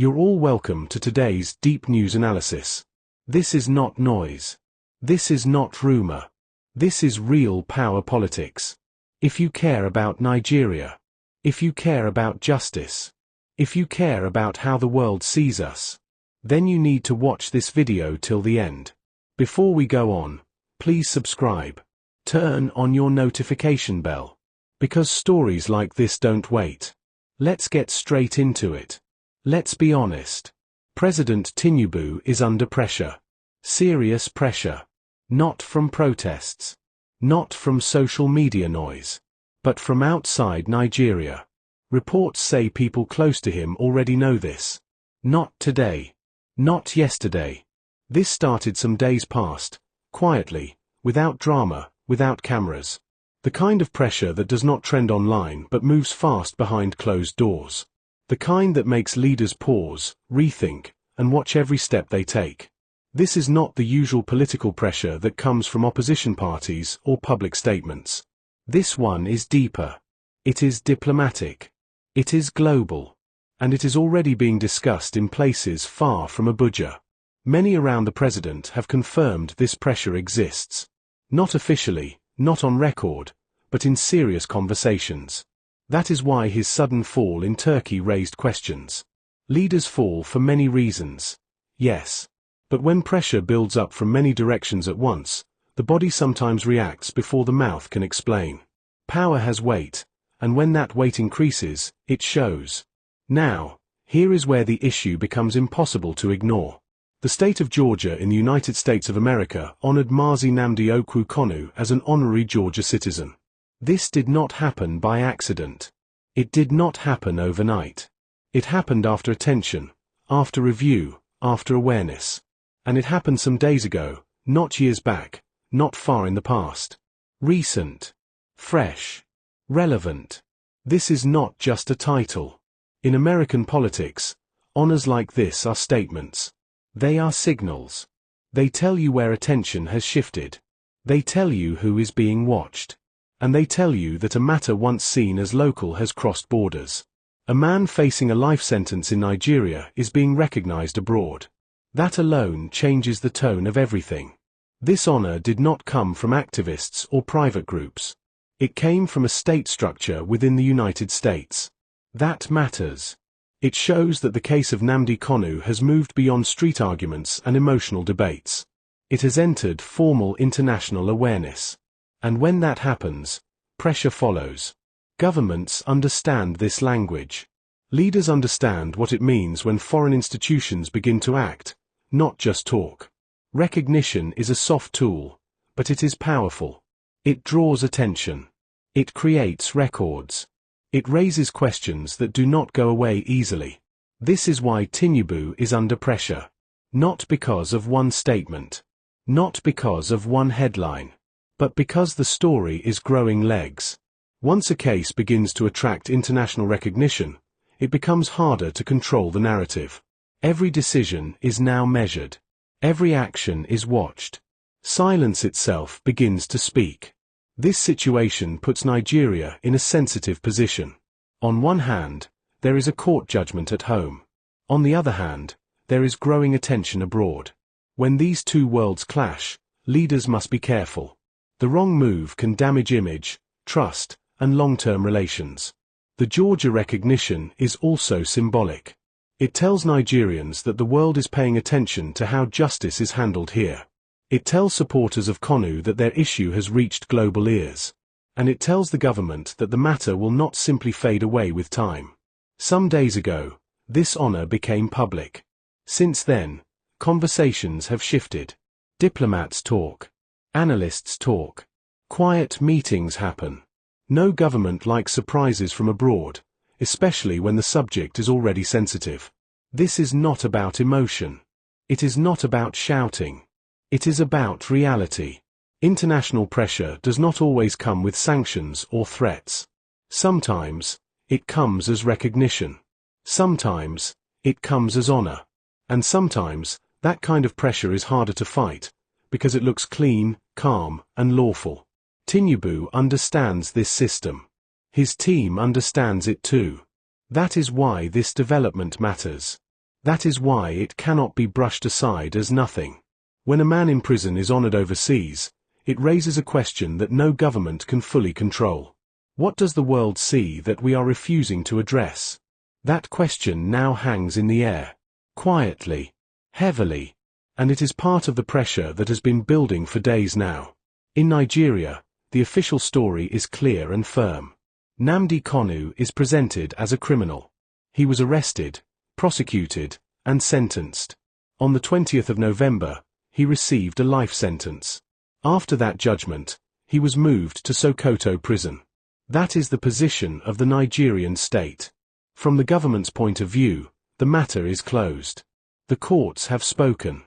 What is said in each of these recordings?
You're all welcome to today's deep news analysis. This is not noise. This is not rumor. This is real power politics. If you care about Nigeria, if you care about justice, if you care about how the world sees us, then you need to watch this video till the end. Before we go on, please subscribe. Turn on your notification bell. Because stories like this don't wait. Let's get straight into it. Let's be honest. President Tinubu is under pressure. Serious pressure. Not from protests. Not from social media noise. But from outside Nigeria. Reports say people close to him already know this. Not today. Not yesterday. This started some days past, quietly, without drama, without cameras. The kind of pressure that does not trend online but moves fast behind closed doors. The kind that makes leaders pause, rethink, and watch every step they take. This is not the usual political pressure that comes from opposition parties or public statements. This one is deeper. It is diplomatic. It is global. And it is already being discussed in places far from Abuja. Many around the president have confirmed this pressure exists. Not officially, not on record, but in serious conversations. That is why his sudden fall in Turkey raised questions. Leaders fall for many reasons. Yes. But when pressure builds up from many directions at once, the body sometimes reacts before the mouth can explain. Power has weight, and when that weight increases, it shows. Now, here is where the issue becomes impossible to ignore. The state of Georgia in the United States of America honored Mazi Nnamdi Okwu Kanu as an honorary Georgia citizen. This did not happen by accident. It did not happen overnight. It happened after attention, after review, after awareness. And it happened some days ago, not years back, not far in the past. Recent. Fresh. Relevant. This is not just a title. In American politics, honors like this are statements. They are signals. They tell you where attention has shifted. They tell you who is being watched. And they tell you that a matter once seen as local has crossed borders. A man facing a life sentence in Nigeria is being recognized abroad. That alone changes the tone of everything. This honor did not come from activists or private groups. It came from a state structure within the United States. That matters. It shows that the case of Nnamdi Kanu has moved beyond street arguments and emotional debates. It has entered formal international awareness. And when that happens, pressure follows. Governments understand this language. Leaders understand what it means when foreign institutions begin to act, not just talk. Recognition is a soft tool, but it is powerful. It draws attention. It creates records. It raises questions that do not go away easily. This is why Tinubu is under pressure. Not because of one statement. Not because of one headline. But because the story is growing legs. Once a case begins to attract international recognition, it becomes harder to control the narrative. Every decision is now measured. Every action is watched. Silence itself begins to speak. This situation puts Nigeria in a sensitive position. On one hand, there is a court judgment at home. On the other hand, there is growing attention abroad. When these two worlds clash, leaders must be careful. The wrong move can damage image, trust, and long-term relations. The Georgia recognition is also symbolic. It tells Nigerians that the world is paying attention to how justice is handled here. It tells supporters of Kanu that their issue has reached global ears. And it tells the government that the matter will not simply fade away with time. Some days ago, this honor became public. Since then, conversations have shifted. Diplomats talk. Analysts talk. Quiet meetings happen. No government likes surprises from abroad, especially when the subject is already sensitive. This is not about emotion. It is not about shouting. It is about reality. International pressure does not always come with sanctions or threats. Sometimes, it comes as recognition. Sometimes, it comes as honor. And sometimes, that kind of pressure is harder to fight, because it looks clean, calm, and lawful. Tinubu understands this system. His team understands it too. That is why this development matters. That is why it cannot be brushed aside as nothing. When a man in prison is honored overseas, it raises a question that no government can fully control. What does the world see that we are refusing to address? That question now hangs in the air, quietly, heavily, and it is part of the pressure that has been building for days now. In Nigeria, the official story is clear and firm. Nnamdi Kanu is presented as a criminal. He was arrested, prosecuted, and sentenced. On the 20th of November, he received a life sentence. After that judgment, he was moved to Sokoto Prison. That is the position of the Nigerian state. From the government's point of view, the matter is closed. The courts have spoken.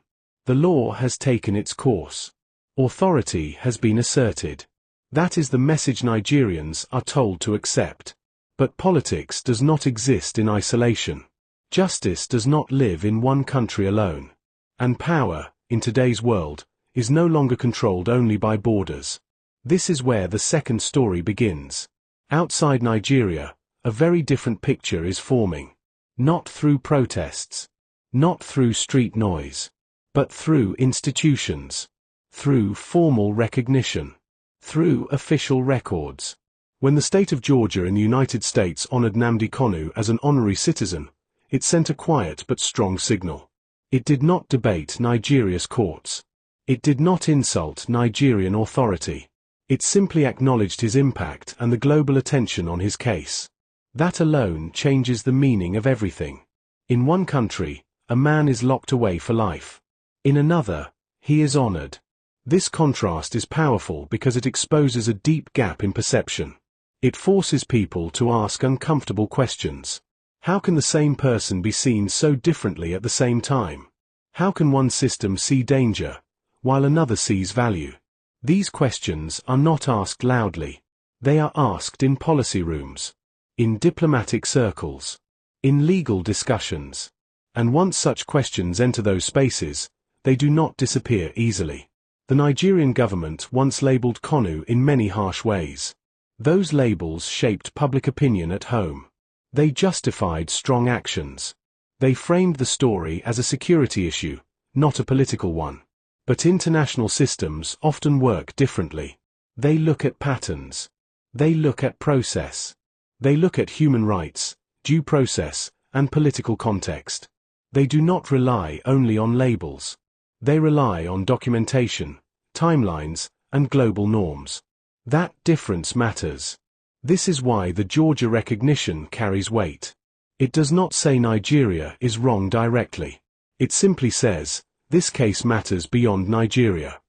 The law has taken its course. Authority has been asserted. That is the message Nigerians are told to accept. But politics does not exist in isolation. Justice does not live in one country alone. And power, in today's world, is no longer controlled only by borders. This is where the second story begins. Outside Nigeria, a very different picture is forming. Not through protests. Not through street noise. But through institutions. Through formal recognition. Through official records. When the state of Georgia in the United States honored Nnamdi Kanu as an honorary citizen, it sent a quiet but strong signal. It did not debate Nigeria's courts. It did not insult Nigerian authority. It simply acknowledged his impact and the global attention on his case. That alone changes the meaning of everything. In one country, a man is locked away for life. In another, he is honored. This contrast is powerful because it exposes a deep gap in perception. It forces people to ask uncomfortable questions. How can the same person be seen so differently at the same time? How can one system see danger, while another sees value? These questions are not asked loudly. They are asked in policy rooms, in diplomatic circles, in legal discussions. And once such questions enter those spaces, they do not disappear easily. The Nigerian government once labeled Kanu in many harsh ways. Those labels shaped public opinion at home. They justified strong actions. They framed the story as a security issue, not a political one. But international systems often work differently. They look at patterns. They look at process. They look at human rights, due process, and political context. They do not rely only on labels. They rely on documentation, timelines, and global norms. That difference matters. This is why the Georgia recognition carries weight. It does not say Nigeria is wrong directly. It simply says, this case matters beyond Nigeria.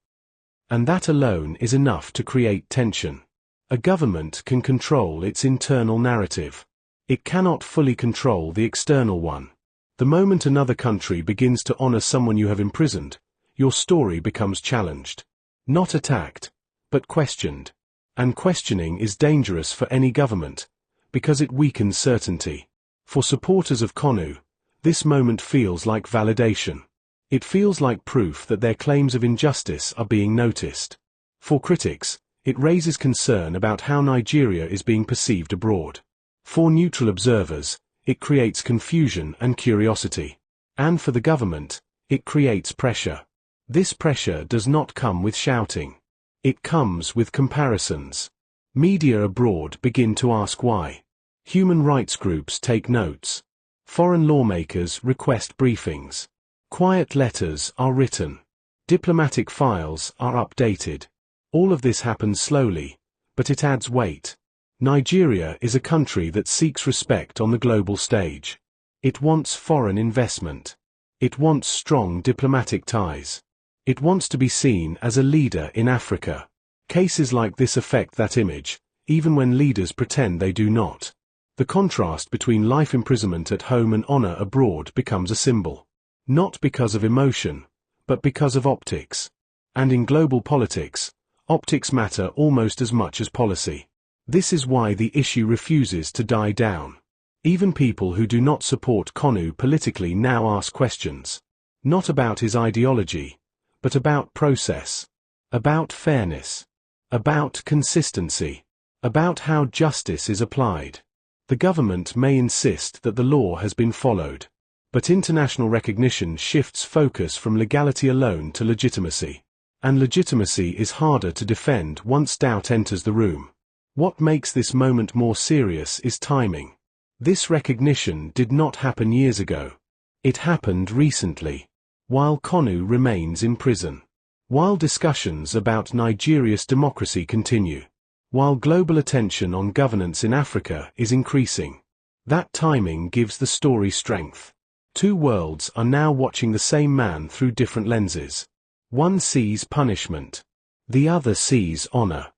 And that alone is enough to create tension. A government can control its internal narrative. It cannot fully control the external one. The moment another country begins to honor someone you have imprisoned, your story becomes challenged. Not attacked, but questioned. And questioning is dangerous for any government, because it weakens certainty. For supporters of Kanu, this moment feels like validation. It feels like proof that their claims of injustice are being noticed. For critics, it raises concern about how Nigeria is being perceived abroad. For neutral observers, it creates confusion and curiosity. And for the government, it creates pressure. This pressure does not come with shouting. It comes with comparisons. Media abroad begin to ask why. Human rights groups take notes. Foreign lawmakers request briefings. Quiet letters are written. Diplomatic files are updated. All of this happens slowly, but it adds weight. Nigeria is a country that seeks respect on the global stage. It wants foreign investment. It wants strong diplomatic ties. It wants to be seen as a leader in Africa. Cases like this affect that image, even when leaders pretend they do not. The contrast between life imprisonment at home and honor abroad becomes a symbol. Not because of emotion, but because of optics. And in global politics, optics matter almost as much as policy. This is why the issue refuses to die down. Even people who do not support Kanu politically now ask questions. Not about his ideology, but about process. About fairness. About consistency. About how justice is applied. The government may insist that the law has been followed. But international recognition shifts focus from legality alone to legitimacy. And legitimacy is harder to defend once doubt enters the room. What makes this moment more serious is timing. This recognition did not happen years ago. It happened recently, while Kanu remains in prison. While discussions about Nigeria's democracy continue. While global attention on governance in Africa is increasing. That timing gives the story strength. Two worlds are now watching the same man through different lenses. One sees punishment. The other sees honor.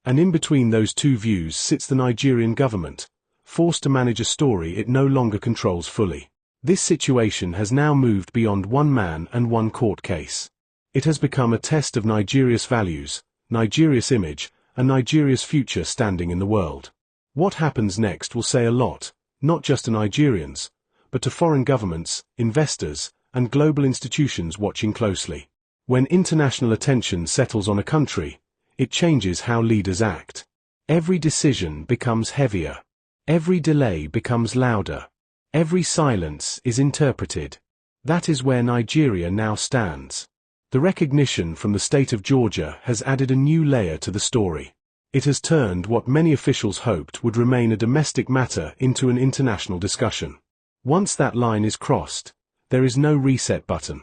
And in between those two views sits the Nigerian government, forced to manage a story it no longer controls fully. This situation has now moved beyond one man and one court case. It has become a test of Nigeria's values, Nigeria's image, and Nigeria's future standing in the world. What happens next will say a lot, not just to Nigerians, but to foreign governments, investors, and global institutions watching closely. When international attention settles on a country, it changes how leaders act. Every decision becomes heavier. Every delay becomes louder. Every silence is interpreted. That is where Nigeria now stands. The recognition from the state of Georgia has added a new layer to the story. It has turned what many officials hoped would remain a domestic matter into an international discussion. Once that line is crossed, there is no reset button.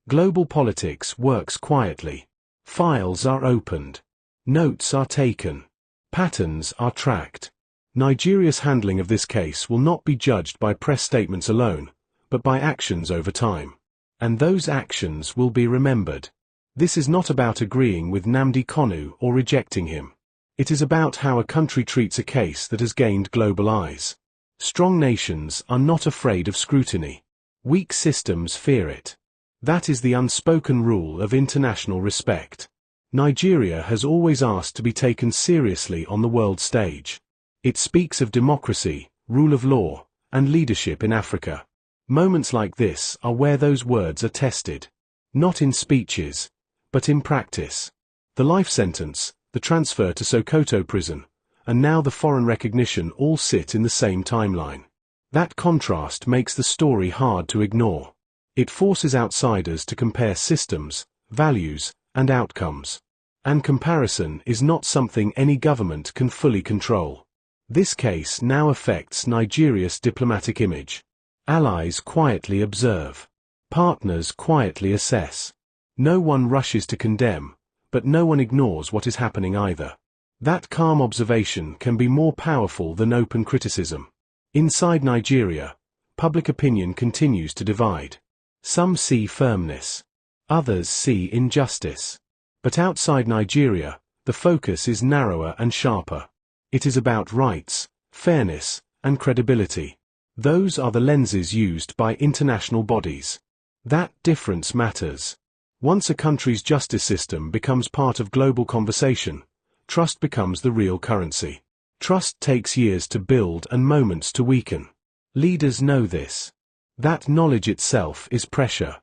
Global politics works quietly. Files are opened. Notes are taken. Patterns are tracked. Nigeria's handling of this case will not be judged by press statements alone, but by actions over time. And those actions will be remembered. This is not about agreeing with Nnamdi Kanu or rejecting him. It is about how a country treats a case that has gained global eyes. Strong nations are not afraid of scrutiny. Weak systems fear it. That is the unspoken rule of international respect. Nigeria has always asked to be taken seriously on the world stage. It speaks of democracy, rule of law, and leadership in Africa. Moments like this are where those words are tested. Not in speeches, but in practice. The life sentence, the transfer to Sokoto Prison, and now the foreign recognition all sit in the same timeline. That contrast makes the story hard to ignore. It forces outsiders to compare systems, values, and outcomes. And comparison is not something any government can fully control. This case now affects Nigeria's diplomatic image. Allies quietly observe. Partners quietly assess. No one rushes to condemn, but no one ignores what is happening either. That calm observation can be more powerful than open criticism. Inside Nigeria, public opinion continues to divide. Some see firmness. Others see injustice. But outside Nigeria, the focus is narrower and sharper. It is about rights, fairness, and credibility. Those are the lenses used by international bodies. That difference matters. Once a country's justice system becomes part of global conversation, trust becomes the real currency. Trust takes years to build and moments to weaken. Leaders know this. That knowledge itself is pressure.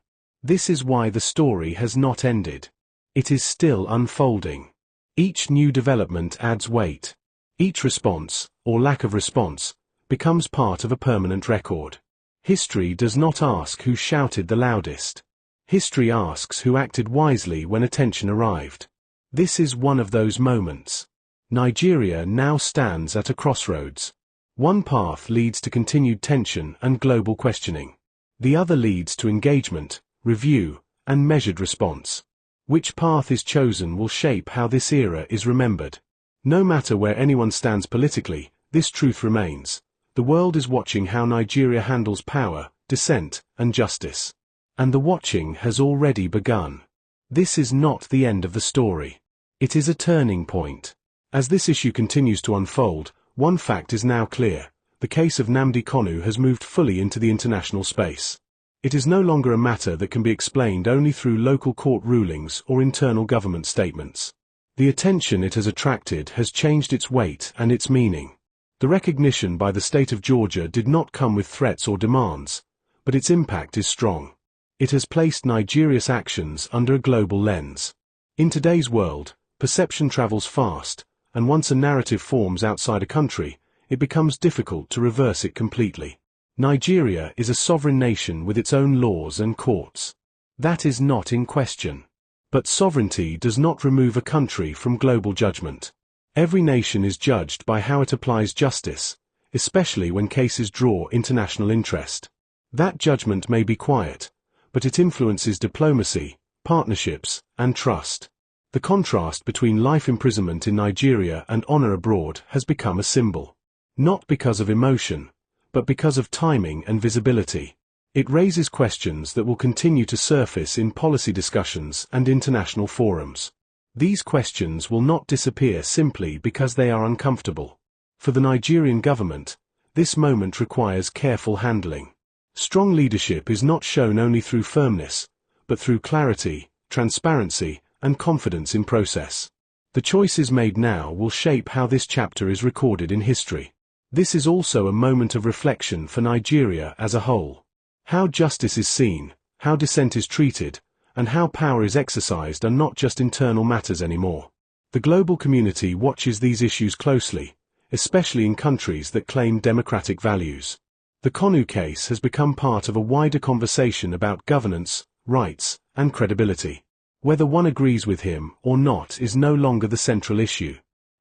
This is why the story has not ended. It is still unfolding. Each new development adds weight. Each response, or lack of response, becomes part of a permanent record. History does not ask who shouted the loudest. History asks who acted wisely when attention arrived. This is one of those moments. Nigeria now stands at a crossroads. One path leads to continued tension and global questioning. The other leads to engagement, review, and measured response. Which path is chosen will shape how this era is remembered. No matter where anyone stands politically, this truth remains. The world is watching how Nigeria handles power, dissent, and justice. And the watching has already begun. This is not the end of the story. It is a turning point. As this issue continues to unfold, one fact is now clear. The case of Nnamdi Kanu has moved fully into the international space. It is no longer a matter that can be explained only through local court rulings or internal government statements. The attention it has attracted has changed its weight and its meaning. The recognition by the state of Georgia did not come with threats or demands, but its impact is strong. It has placed Nigeria's actions under a global lens. In today's world, perception travels fast, and once a narrative forms outside a country, it becomes difficult to reverse it completely. Nigeria is a sovereign nation with its own laws and courts. That is not in question. But sovereignty does not remove a country from global judgment. Every nation is judged by how it applies justice, especially when cases draw international interest. That judgment may be quiet, but it influences diplomacy, partnerships, and trust. The contrast between life imprisonment in Nigeria and honor abroad has become a symbol. Not because of emotion, but because of timing and visibility. It raises questions that will continue to surface in policy discussions and international forums. These questions will not disappear simply because they are uncomfortable. For the Nigerian government, this moment requires careful handling. Strong leadership is not shown only through firmness, but through clarity, transparency, and confidence in process. The choices made now will shape how this chapter is recorded in history. This is also a moment of reflection for Nigeria as a whole. How justice is seen, how dissent is treated, and how power is exercised are not just internal matters anymore. The global community watches these issues closely, especially in countries that claim democratic values. The Kanu case has become part of a wider conversation about governance, rights, and credibility. Whether one agrees with him or not is no longer the central issue.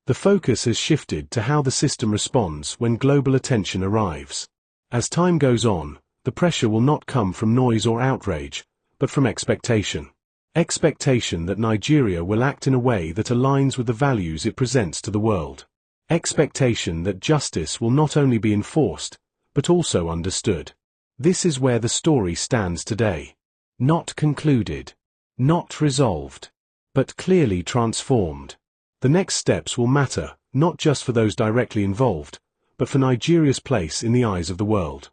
The focus has shifted to how the system responds when global attention arrives. As time goes on, the pressure will not come from noise or outrage, but from expectation. Expectation that Nigeria will act in a way that aligns with the values it presents to the world. Expectation that justice will not only be enforced, but also understood. This is where the story stands today. Not concluded. Not resolved. But clearly transformed. The next steps will matter, not just for those directly involved, but for Nigeria's place in the eyes of the world.